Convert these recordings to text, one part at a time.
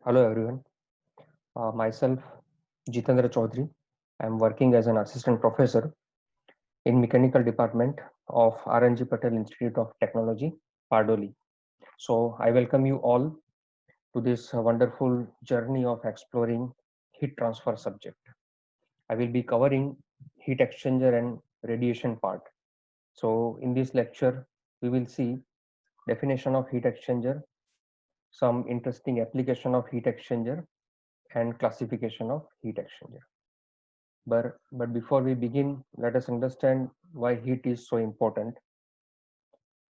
Hello everyone. Myself Jitendra Chaudhary. I am working as an assistant professor in mechanical department of RNG Patel Institute of Technology, Pardoli. So I welcome you all to this wonderful journey of exploring heat transfer subject. I will be covering heat exchanger and radiation part. So in this lecture, we will see definition of heat exchanger, some interesting application of heat exchanger, and classification of heat exchanger. But before we begin, let us understand why heat is so important.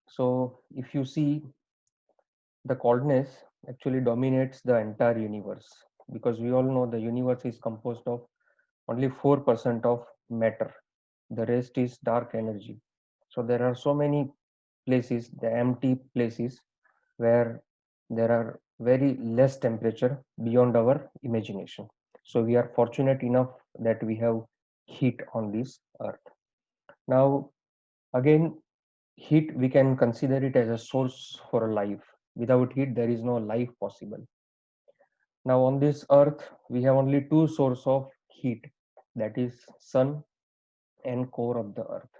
So if you see, the coldness actually dominates the entire universe, because we all know the universe is composed of only 4% of matter. The rest is dark energy. So there are so many places, the empty places, where there are very less temperature beyond our imagination. So we are fortunate enough that we have heat on this earth. Now, again, heat, we can consider it as a source for a life. Without heat, there is no life possible. Now, on this earth, we have only two sources of heat, that is sun and core of the earth.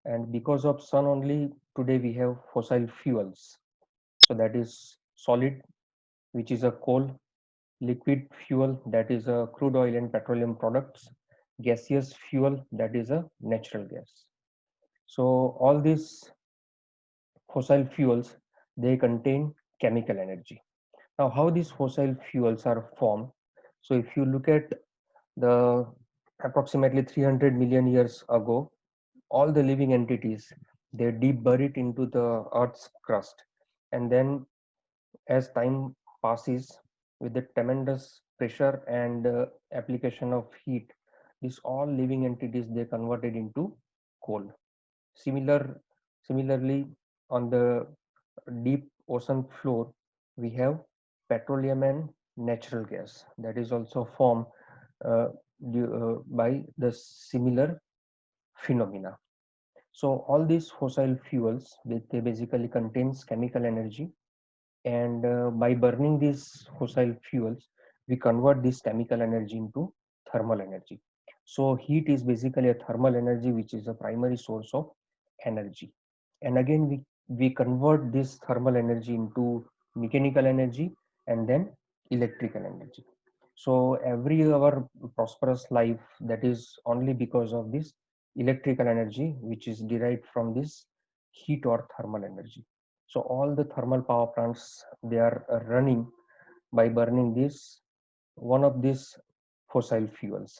And because of sun only, today we have fossil fuels. So that is solid, which is a coal, liquid fuel, that is a crude oil and petroleum products, gaseous fuel, that is a natural gas. So all these fossil fuels, they contain chemical energy. Now, how these fossil fuels are formed? So if you look at the approximately 300 million years ago, all the living entities, they deep buried into the earth's crust, and then as time passes, with the tremendous pressure and application of heat, these all living entities, they converted into coal. Similar, Similarly, on the deep ocean floor, we have petroleum and natural gas that is also formed uh, by the similar phenomena. So all these fossil fuels, they basically contains chemical energy, and by burning these fossil fuels, we convert this chemical energy into thermal energy. So heat is basically a thermal energy, which is a primary source of energy. And again, we convert this thermal energy into mechanical energy and then electrical energy. So every our prosperous life, that is only because of this electrical energy, which is derived from this heat or thermal energy. So all the thermal power plants, they are running by burning this one of these fossil fuels.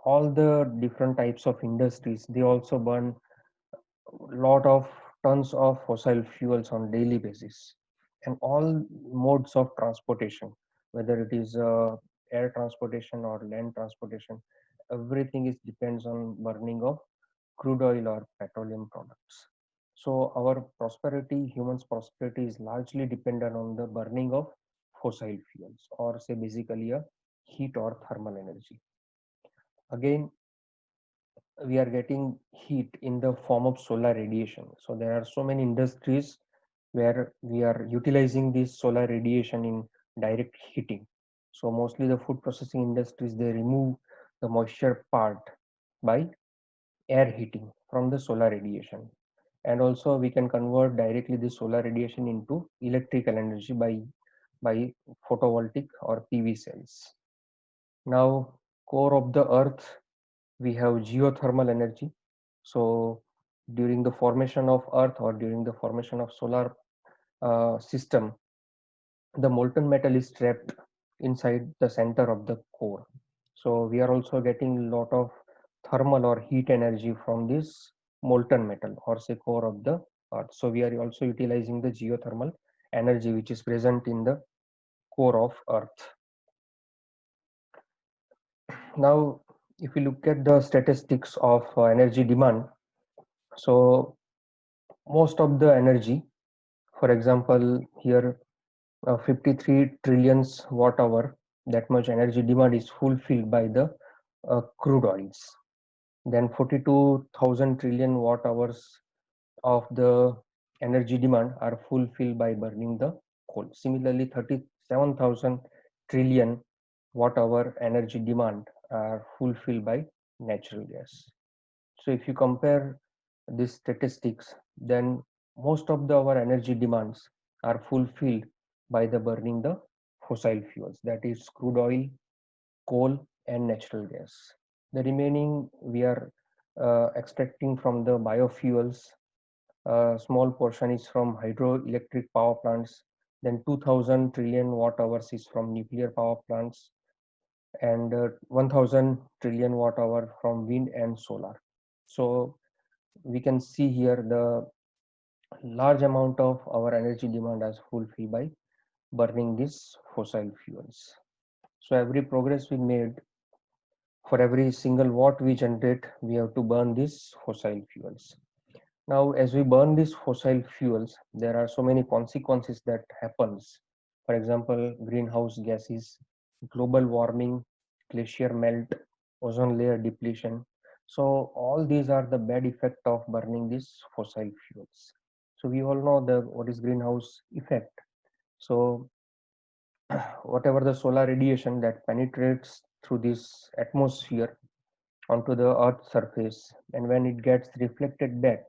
All the different types of industries, they also burn lot of tons of fossil fuels on daily basis. And all modes of transportation, whether it is air transportation or land transportation, everything is depends on burning of crude oil or petroleum products. So our prosperity, humans' prosperity is largely dependent on the burning of fossil fuels, or say basically a heat or thermal energy. Again, we are getting heat in the form of solar radiation. So there are so many industries where we are utilizing this solar radiation in direct heating. So mostly the food processing industries, they remove the moisture part by air heating from the solar radiation. And also we can convert directly the solar radiation into electrical energy by photovoltaic or PV cells. Now, core of the earth, we have geothermal energy. So during the formation of earth or during the formation of solar system, the molten metal is trapped inside the center of the core. So we are also getting a lot of thermal or heat energy from this molten metal, or say core of the earth. So we are also utilizing the geothermal energy which is present in the core of earth. Now, if you look at the statistics of energy demand, so most of the energy, for example, here 53 trillions watt hour, that much energy demand is fulfilled by the crude oils. Then 42,000 trillion watt hours of the energy demand are fulfilled by burning the coal. Similarly, 37,000 trillion watt-hour energy demand are fulfilled by natural gas. So if you compare these statistics, then most of our energy demands are fulfilled by the burning the fossil fuels, that is crude oil, coal, and natural gas. The remaining we are extracting from the biofuels. A small portion is from hydroelectric power plants. Then 2000 trillion watt hours is from nuclear power plants, and 1000 trillion watt hour from wind and solar. So we can see here the large amount of our energy demand is fulfilled by burning these fossil fuels. So every progress we made, for every single watt we generate, we have to burn these fossil fuels. Now, as we burn these fossil fuels, there are so many consequences that happens. For example, greenhouse gases, global warming, glacier melt, ozone layer depletion. So all these are the bad effect of burning these fossil fuels. So we all know the what is greenhouse effect. So whatever the solar radiation that penetrates through this atmosphere onto the earth's surface, and when it gets reflected back,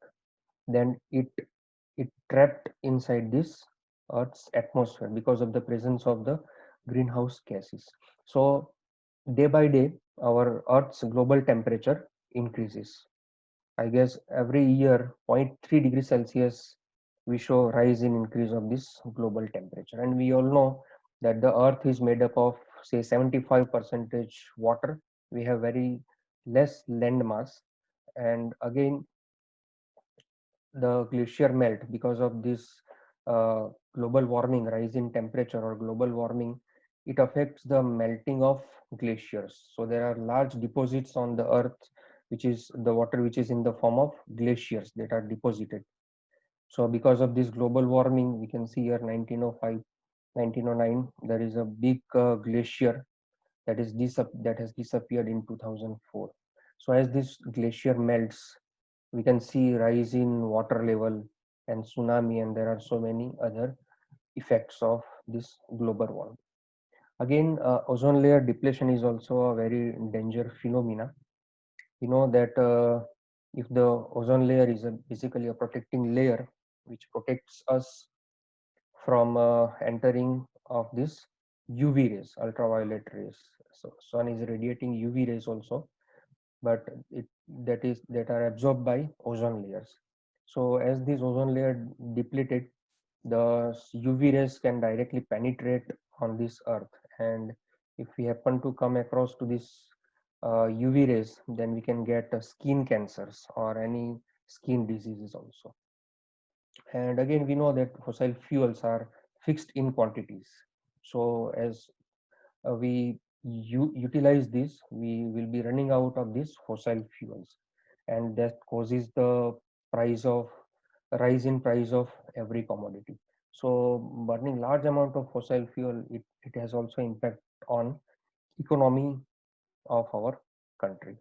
then it trapped inside this earth's atmosphere because of the presence of the greenhouse gases. So day by day our earth's global temperature increases. I guess every year 0. 0.3 degrees Celsius we show rise in increase of this global temperature. And we all know that the earth is made up of say 75% water. We have very less land mass, and again the glacier melt because of this global warming, rise in temperature or global warming. It affects the melting of glaciers. So there are large deposits on the earth, which is the water which is in the form of glaciers that are deposited. So because of this global warming, we can see here 1905, 1909, there is a big glacier that is that has disappeared in 2004. So as this glacier melts, we can see rise in water level and tsunami, and there are so many other effects of this global warming. Again, ozone layer depletion is also a very dangerous phenomena. We know that if the ozone layer is basically a protecting layer which protects us from entering of this UV rays, ultraviolet rays. So sun is radiating UV rays also, but that are absorbed by ozone layers. So as this ozone layer depleted, the UV rays can directly penetrate on this earth, and if we happen to come across to this UV rays, then we can get skin cancers or any skin diseases also. And again, we know that fossil fuels are fixed in quantities. So as we utilize this, we will be running out of these fossil fuels, and that causes the price of rise in price of every commodity. So burning large amount of fossil fuel, it has also impact on economy of our country.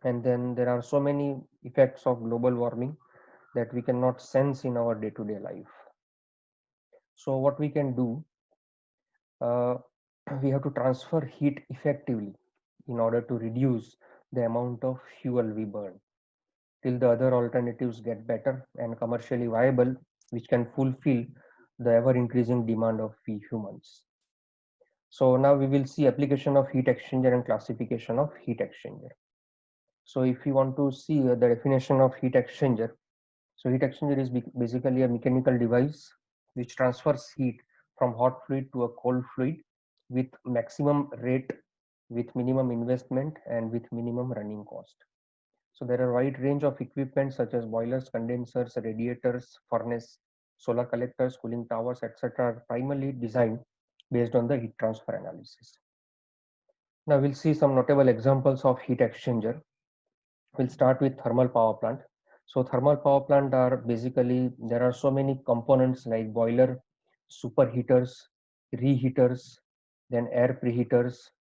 And then there are so many effects of global warming that we cannot sense in our day-to-day life. So what we can do, uh, we have to transfer heat effectively in order to reduce the amount of fuel we burn till the other alternatives get better and commercially viable, which can fulfill the ever increasing demand of we humans. So now we will see application of heat exchanger and classification of heat exchanger. So if you want to see the definition of heat exchanger, so heat exchanger is basically a mechanical device which transfers heat from hot fluid to a cold fluid with maximum rate, with minimum investment, and with minimum running cost. So there are a wide range of equipment such as boilers, condensers, radiators, furnace, solar collectors, cooling towers, etc. are primarily designed based on the heat transfer analysis. Now we'll see some notable examples of heat exchanger. We'll start with thermal power plant. So thermal power plant are basically, there are so many components like boiler, superheaters, reheaters, then air preheaters,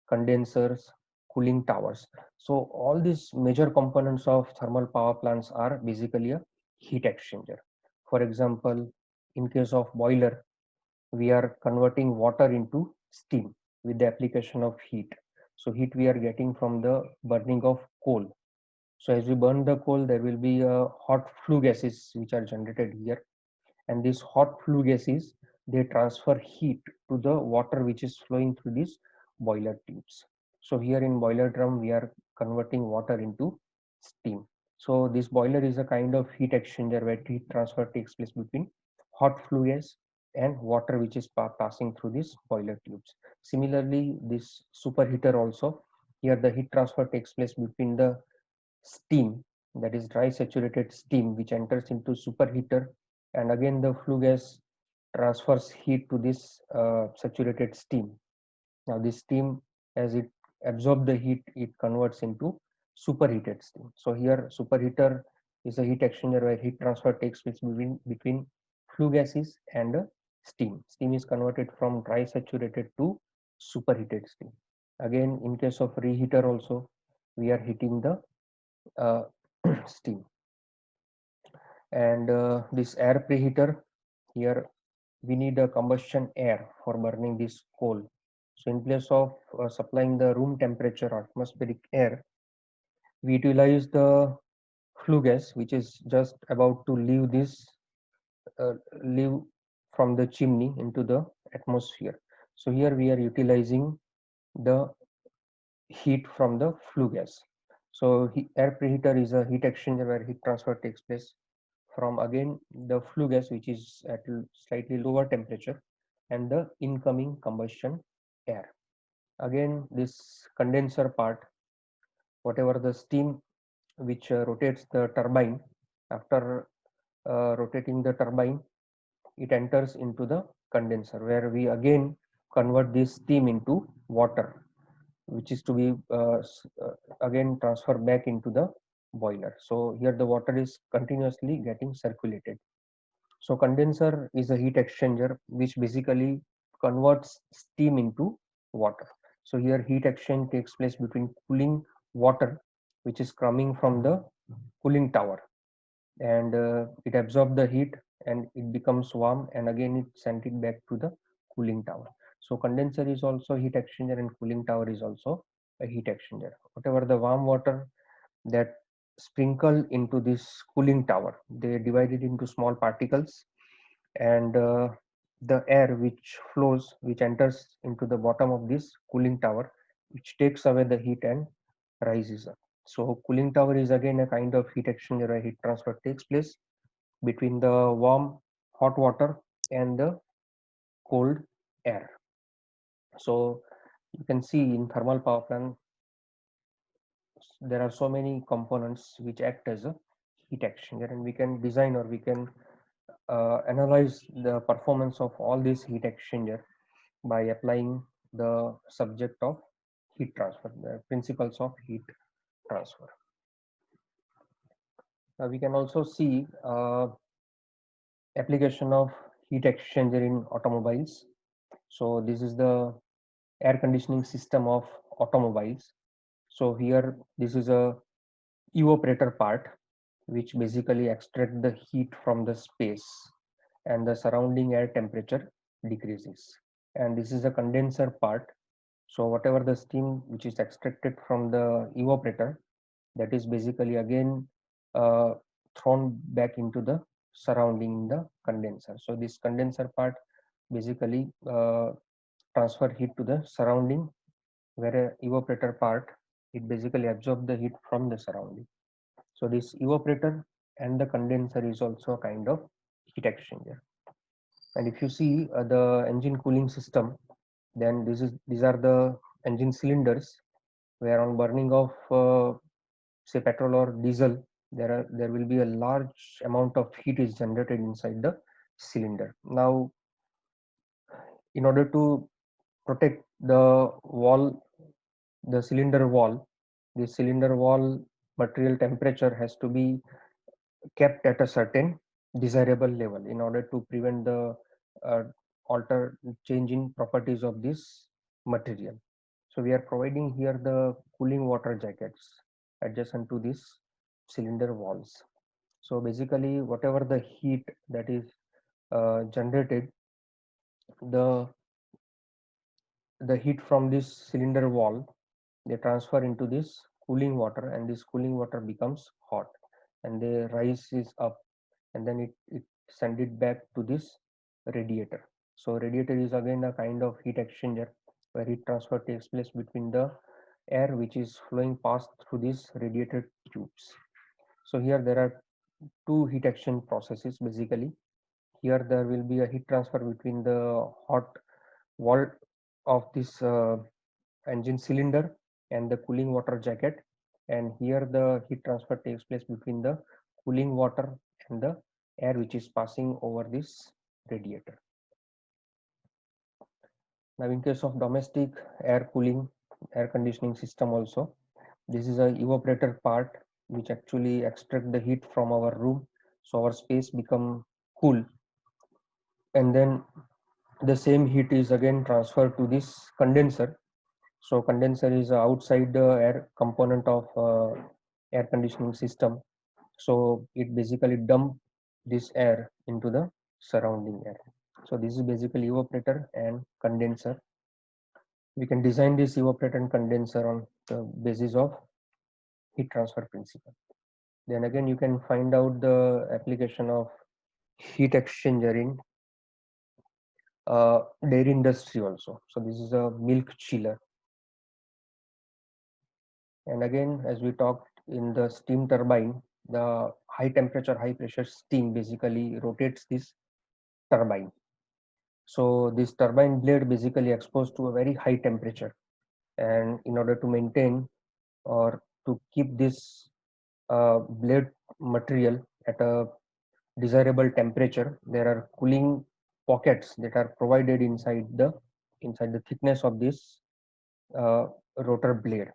condensers, cooling towers. So all these major components of thermal power plants are basically a heat exchanger. For example, in case of boiler, we are converting water into steam. with the application of heat. So heat we are getting from the burning of coal. So as we burn the coal, there will be hot flue gases which are generated here, and these hot flue gases, they transfer heat to the water which is flowing through these boiler tubes. So here in boiler drum, we are converting water into steam. So this boiler is a kind of heat exchanger where heat transfer takes place between hot flue gas and water which is passing through these boiler tubes. Similarly, this superheater also, here the heat transfer takes place between the steam, that is dry saturated steam, which enters into superheater, and again the flue gas transfers heat to this saturated steam. Now this steam, as it absorbs the heat, it converts into superheated steam. So here superheater is a heat exchanger where heat transfer takes place between flue gases and steam. Steam is converted from dry saturated to superheated steam. Again, in case of reheater also, we are heating the uh, steam. And this air preheater, here we need a combustion air for burning this coal. So in place of supplying the room temperature atmospheric air, we utilize the flue gas which is just about to leave this uh, leave from the chimney into the atmosphere. So here we are utilizing the heat from the flue gas. So air preheater is a heat exchanger where heat transfer takes place from again the flue gas which is at slightly lower temperature and the incoming combustion air. Again, this condenser part, whatever the steam which rotates the turbine, after rotating the turbine, it enters into the condenser where we again convert this steam into water, which is to be again transferred back into the boiler. So here the water is continuously getting circulated. So condenser is a heat exchanger which basically converts steam into water. So here heat exchange takes place between cooling water which is coming from the cooling tower, and it absorbs the heat and it becomes warm, and again it sent it back to the cooling tower. So condenser is also heat exchanger and cooling tower is also a heat exchanger. Whatever the warm water that sprinkle into this cooling tower, they divide it into small particles, and the air which flows, which enters into the bottom of this cooling tower, which takes away the heat and rises up. So cooling tower is again a kind of heat exchanger where heat transfer takes place between the warm hot water and the cold air. So you can see in thermal power plant there are so many components which act as a heat exchanger, and we can design or we can analyze the performance of all these heat exchanger by applying the subject of heat transfer, the principles of heat transfer. We can also see application of heat exchanger in automobiles. So this is the air conditioning system of automobiles. So here this is a evaporator part which basically extract the heat from the space and the surrounding air temperature decreases. And this is a condenser part. So whatever the steam which is extracted from the evaporator, that is basically again uh, thrown back into the surrounding the condenser. So this condenser part basically transfer heat to the surrounding, where a evaporator part, it basically absorb the heat from the surrounding. So this evaporator and the condenser is also a kind of heat exchanger. And if you see the engine cooling system, then these are the engine cylinders where on burning of say petrol or diesel, there will be a large amount of heat is generated inside the cylinder. Now in order to protect the wall, the cylinder wall, the cylinder wall material temperature has to be kept at a certain desirable level in order to prevent the uh, alter change in properties of this material. So we are providing here the cooling water jackets adjacent to this cylinder walls. So basically whatever the heat that is generated, the the heat from this cylinder wall, they transfer into this cooling water, and this cooling water becomes hot, and they rises up, and then it send it back to this radiator. So radiator is again a kind of heat exchanger where heat transfer takes place between the air which is flowing past through these radiator tubes. So here there are two heat exchange processes basically. Here there will be a heat transfer between the hot wall of this engine cylinder and the cooling water jacket, and here the heat transfer takes place between the cooling water and the air which is passing over this radiator. Now in case of domestic air cooling, air conditioning system also, this is a evaporator part which actually extract the heat from our room, so our space become cool, and then the same heat is again transferred to this condenser. So condenser is outside the air component of air conditioning system. So it basically dump this air into the surrounding air. So this is basically evaporator and condenser. We can design this evaporator and condenser on the basis of heat transfer principle. Then again, you can find out the application of heat exchanger in dairy industry also. So this is a milk chiller. And again, as we talked in the steam turbine, the high temperature, high pressure steam basically rotates this turbine. So this turbine blade basically exposed to a very high temperature, and in order to maintain or to keep this blade material at a desirable temperature, there are cooling pockets that are provided inside the thickness of this rotor blade.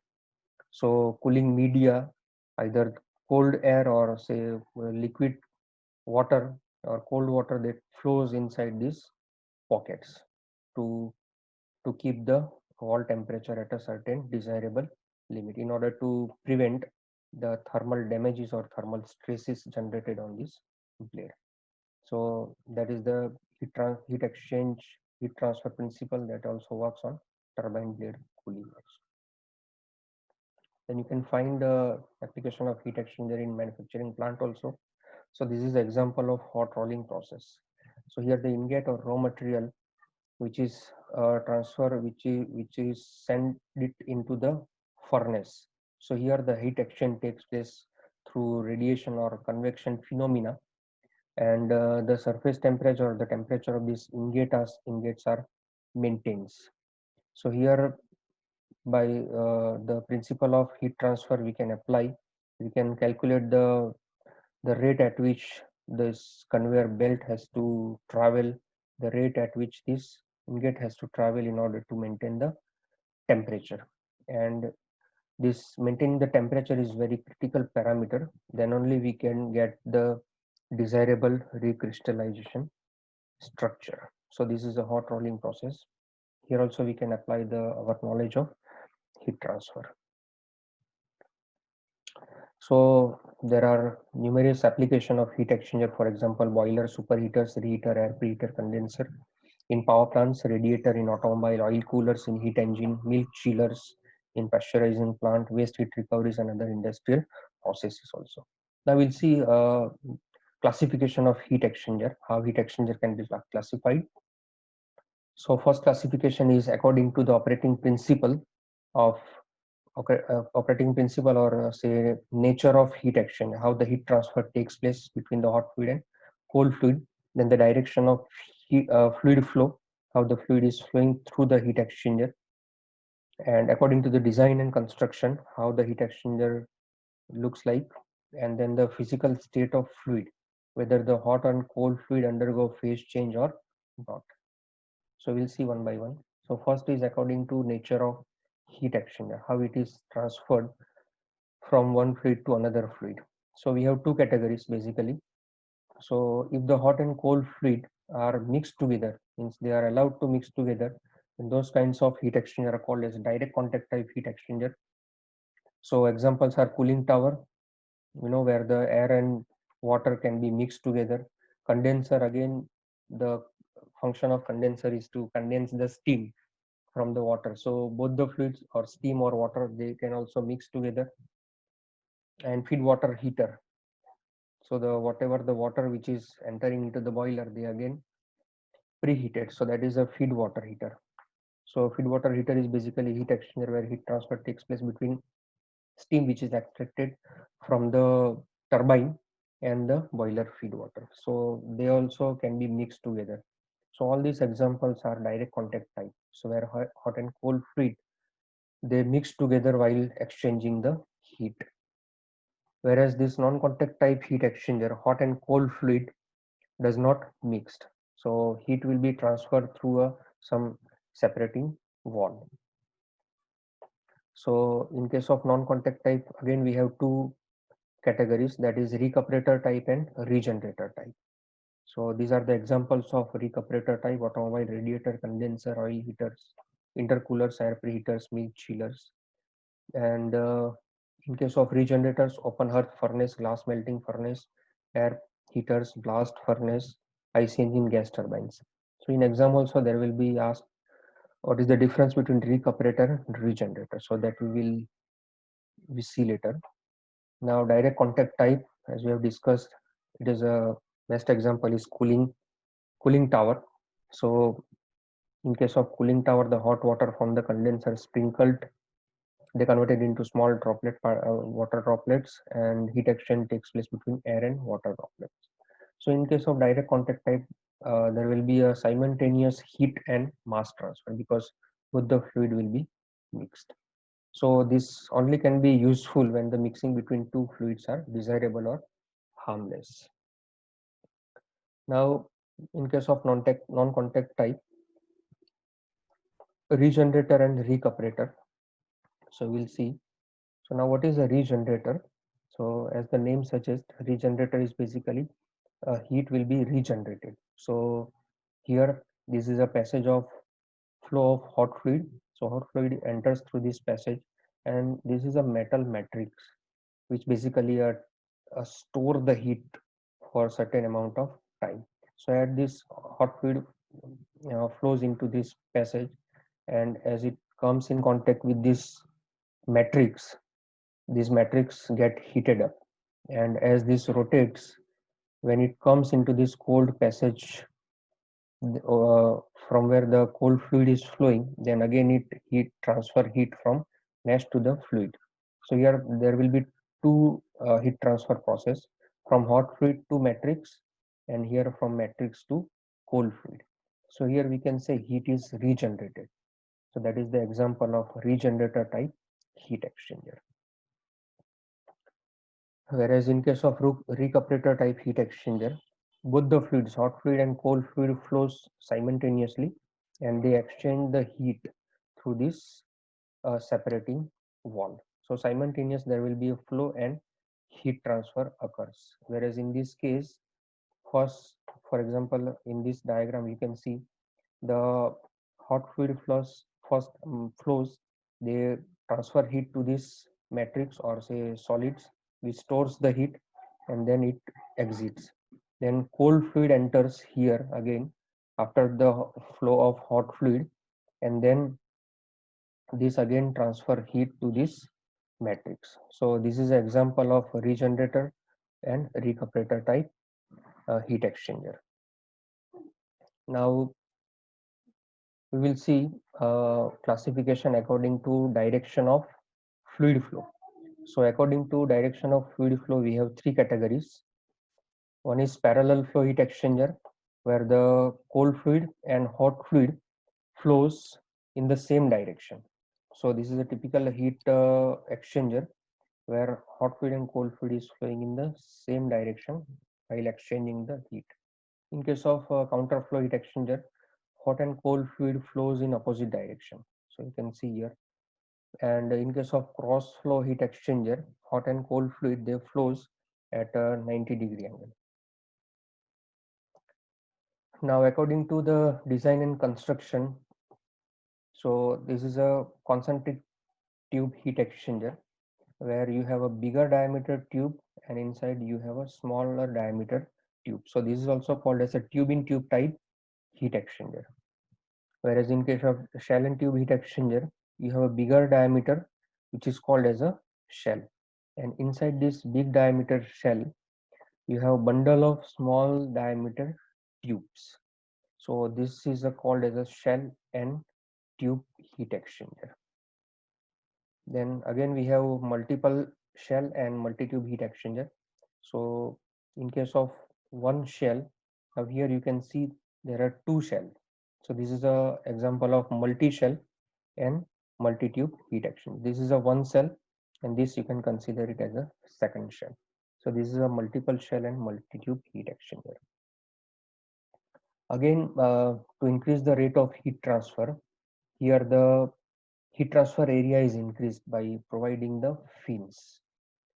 So cooling media, either cold air or say liquid water or cold water, that flows inside these pockets to keep the wall temperature at a certain desirable limit in order to prevent the thermal damages or thermal stresses generated on this blade. So that is the heat exchange, heat transfer principle that also works on turbine blade cooling also. Then you can find the application of heat exchanger in manufacturing plant also. So this is the example of hot rolling process. So here the ingot or raw material which is transfer which is sent it into the furnace. So here the heat exchange takes place through radiation or convection phenomena, and the surface temperature, the temperature of these ingots are maintains. So here by the principle of heat transfer we can apply, we can calculate the rate at which this conveyor belt has to travel, the rate at which this ingot has to travel in order to maintain the temperature. And this maintaining the temperature is very critical parameter. Then only we can get the desirable recrystallization structure. So this is a hot rolling process. Here also we can apply our knowledge of heat transfer. So there are numerous application of heat exchanger, for example, boiler, superheaters, reheater, air preheater, condenser in power plants, radiator in automobile, oil coolers in heat engine, milk chillers in pasteurizing plant, waste heat recoveries and other industrial processes also. Now we'll see classification of heat exchanger, how heat exchanger can be classified. So first classification is according to the operating principle of operating principle or say nature of heat exchange, how the heat transfer takes place between the hot fluid and cold fluid, then the direction of fluid flow, how the fluid is flowing through the heat exchanger, and according to the design and construction, how the heat exchanger looks like, and then the physical state of fluid, whether the hot and cold fluid undergo phase change or not. So we'll see one by one. So first is according to nature of heat exchanger, how it is transferred from one fluid to another fluid. So we have two categories basically. So if the hot and cold fluid are mixed together, means they are allowed to mix together, then those kinds of heat exchanger are called as direct contact type heat exchanger. So examples are cooling tower, where the air and water can be mixed together. Condenser, again, the function of condenser is to condense the steam. from the water. So both the fluids or steam or water, they can also mix together. And feed water heater. So the whatever the water which is entering into the boiler, they again preheated. So that is a feed water heater. So feed water heater is basically heat exchanger where heat transfer takes place between steam which is extracted from the turbine and the boiler feed water. So they also can be mixed together. So all these examples are direct contact type. So where hot and cold fluid, they mix together while exchanging the heat. Whereas this non-contact type heat exchanger, hot and cold fluid does not mixed. So heat will be transferred through some separating wall. So in case of non-contact type, again we have two categories, that is recuperator type and regenerator type. So these are the examples of recuperator type: automobile radiator, condenser, oil heaters, intercoolers, air preheaters, milk chillers. And in case of regenerators, open hearth furnace, glass melting furnace, air heaters, blast furnace, IC engine, gas turbines. So in exam also there will be asked what is the difference between recuperator and regenerator. So that we see later. Now direct contact type, as we have discussed, it is a best example is cooling tower. So in case of cooling tower, the hot water from the condenser sprinkled, they converted into small water droplets, and heat exchange takes place between air and water droplets. So in case of direct contact type, there will be a simultaneous heat and mass transfer because both the fluid will be mixed. So this only can be useful when the mixing between two fluids are desirable or harmless. Now, in case of non-contact type, regenerator and recuperator. So we'll see. So now what is a regenerator? So as the name suggests, regenerator is basically heat will be regenerated. So here this is a passage of flow of hot fluid. So hot fluid enters through this passage, and this is a metal matrix which basically store the heat for a certain amount of time. So as this hot fluid flows into this passage, and as it comes in contact with this matrix get heated up, and as this rotates, when it comes into this cold passage uh, from where the cold fluid is flowing, then again it heat transfer heat from mesh to the fluid. So here there will be two heat transfer process, from hot fluid to matrix, and here from matrix to cold fluid. So here we can say heat is regenerated. So that is the example of regenerator type heat exchanger. Whereas in case of recuperator type heat exchanger, both the fluids, hot fluid and cold fluid, flows simultaneously, and they exchange the heat through this separating wall. So simultaneous there will be a flow and heat transfer occurs. Whereas in this case, first, for example, in this diagram you can see the hot fluid flows first flows, they transfer heat to this matrix or say solids, which stores the heat, and then it exits. Then cold fluid enters here again after the flow of hot fluid, and then this again transfer heat to this matrix. So this is an example of regenerator and recuperator type heat exchanger. Now we will see classification according to direction of fluid flow. So according to direction of fluid flow, we have three categories. One is parallel flow heat exchanger, where the cold fluid and hot fluid flows in the same direction. So this is a typical heat exchanger where hot fluid and cold fluid is flowing in the same direction while exchanging the heat. In case of counterflow heat exchanger, hot and cold fluid flows in opposite direction. So you can see here. And in case of cross flow heat exchanger, hot and cold fluid, they flows at a 90-degree angle. Now according to the design and construction, so this is a concentric tube heat exchanger where you have a bigger diameter tube and inside you have a smaller diameter tube. So this is also called as a tube in tube type heat exchanger. Whereas in case of shell and tube heat exchanger, you have a bigger diameter, which is called as a shell. And inside this big diameter shell, you have a bundle of small diameter tubes. So this is called as a shell and tube heat exchanger. Then again we have multiple shell and multi-tube heat exchanger. So in case of one shell, now here you can see there are two shells. So this is a example of multi-shell and multi-tube heat exchanger. This is a one cell, and this you can consider it as a second shell. So this is a multiple shell and multi-tube heat exchanger. Again, to increase the rate of heat transfer, here the heat transfer area is increased by providing the fins.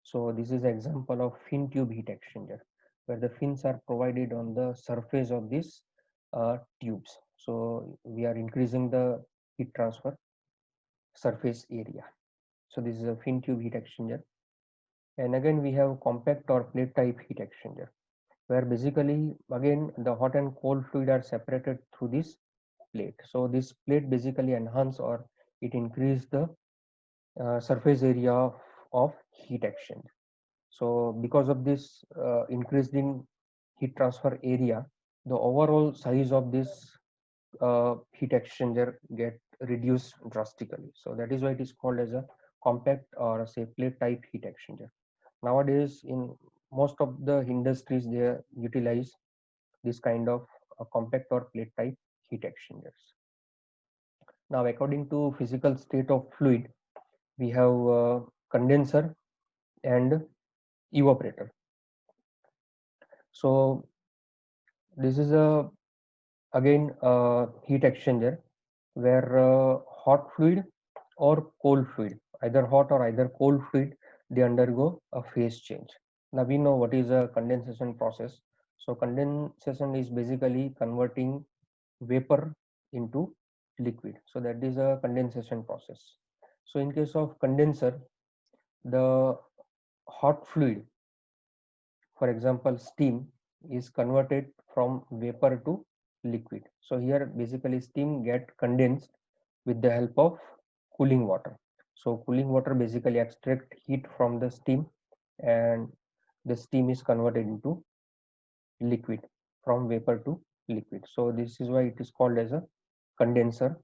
So this is an example of fin tube heat exchanger, where the fins are provided on the surface of these tubes. So we are increasing the heat transfer surface area. So this is a fin tube heat exchanger. And again we have compact or plate type heat exchanger, where basically again the hot and cold fluid are separated through this plate. So this plate basically enhance or it increase the surface area of heat exchange. So because of this increase in heat transfer area, the overall size of this heat exchanger get reduced drastically. So that is why it is called as a compact or say plate type heat exchanger. Nowadays in most of the industries they utilize this kind of compact or plate type heat exchangers. Now according to physical state of fluid, we have condenser and evaporator. So this is a again heat exchanger where hot fluid or cold fluid, either hot or either cold fluid, they undergo a phase change. Now we know what is a condensation process. So condensation is basically converting vapor into liquid. So that is a condensation process. So in case of condenser, the hot fluid, for example steam, is converted from vapor to liquid. So here basically steam get condensed with the help of cooling water. So cooling water basically extract heat from the steam, and the steam is converted into liquid from vapor to liquid. So this is why it is called as a condenser.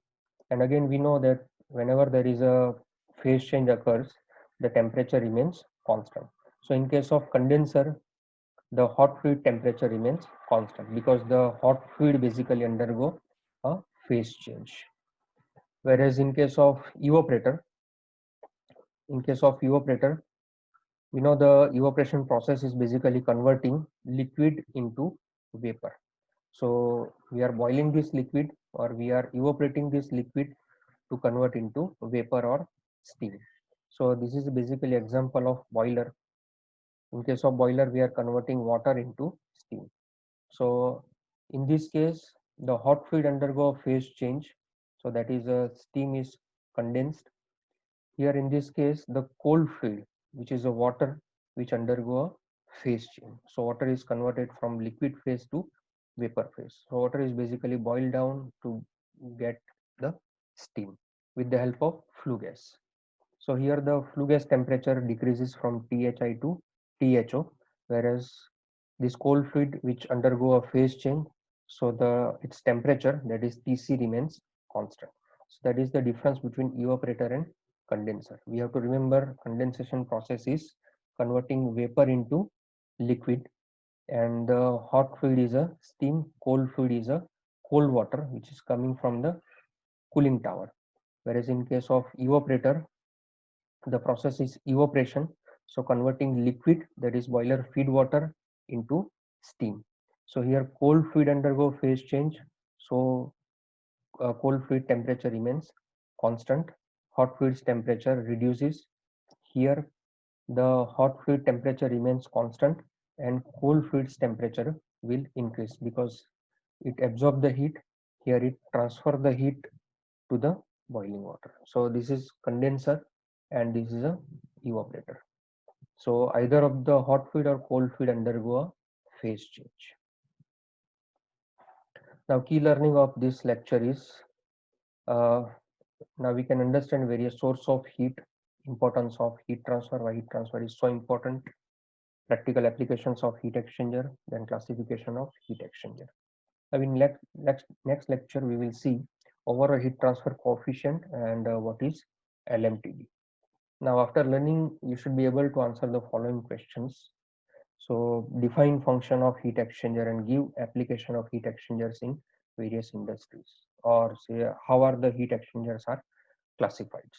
And again we know that whenever there is a phase change occurs, the temperature remains constant. So in case of condenser, the hot fluid temperature remains constant because the hot fluid basically undergo a phase change. Whereas in case of evaporator, we know the evaporation process is basically converting liquid into vapor. So we are boiling this liquid or we are evaporating this liquid to convert into vapor or steam. So this is basically example of boiler. In case of boiler, we are converting water into steam. So in this case, the hot fluid undergo phase change. So that is steam is condensed. Here in this case, the cold fluid, which is a water, which undergo a phase change. So water is converted from liquid phase to vapor phase. So water is basically boiled down to get the steam with the help of flue gas. So here the flue gas temperature decreases from Thi to Tho, whereas this cold fluid which undergo a phase change, so the its temperature, that is Tc, remains constant. So that is the difference between evaporator and condenser. We have to remember condensation process is converting vapor into liquid, and the hot fluid is a steam, cold fluid is a cold water which is coming from the cooling tower. Whereas in case of evaporator, the process is evaporation, so converting liquid, that is boiler feed water, into steam. So here cold fluid undergo phase change, so cold fluid temperature remains constant, hot fluid's temperature reduces. Here the hot fluid temperature remains constant and cold fluid's temperature will increase because it absorbs the heat. Here it transfer the heat to the boiling water. So this is condenser and this is a evaporator. So either of the hot fluid or cold fluid undergo a phase change. Now key learning of this lecture is Now we can understand various source of heat, importance of heat transfer, why heat transfer is so important, practical applications of heat exchanger, then classification of heat exchanger. Now in next lecture, we will see overall heat transfer coefficient and what is LMTD. Now after learning, you should be able to answer the following questions. So define function of heat exchanger and give application of heat exchangers in various industries, or say how are the heat exchangers are classified.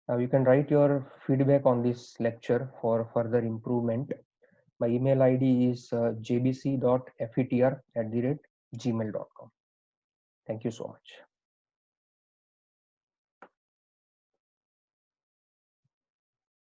Now you can write your feedback on this lecture for further improvement. My email ID is jbc.fetr@gmail.com. Thank you so much.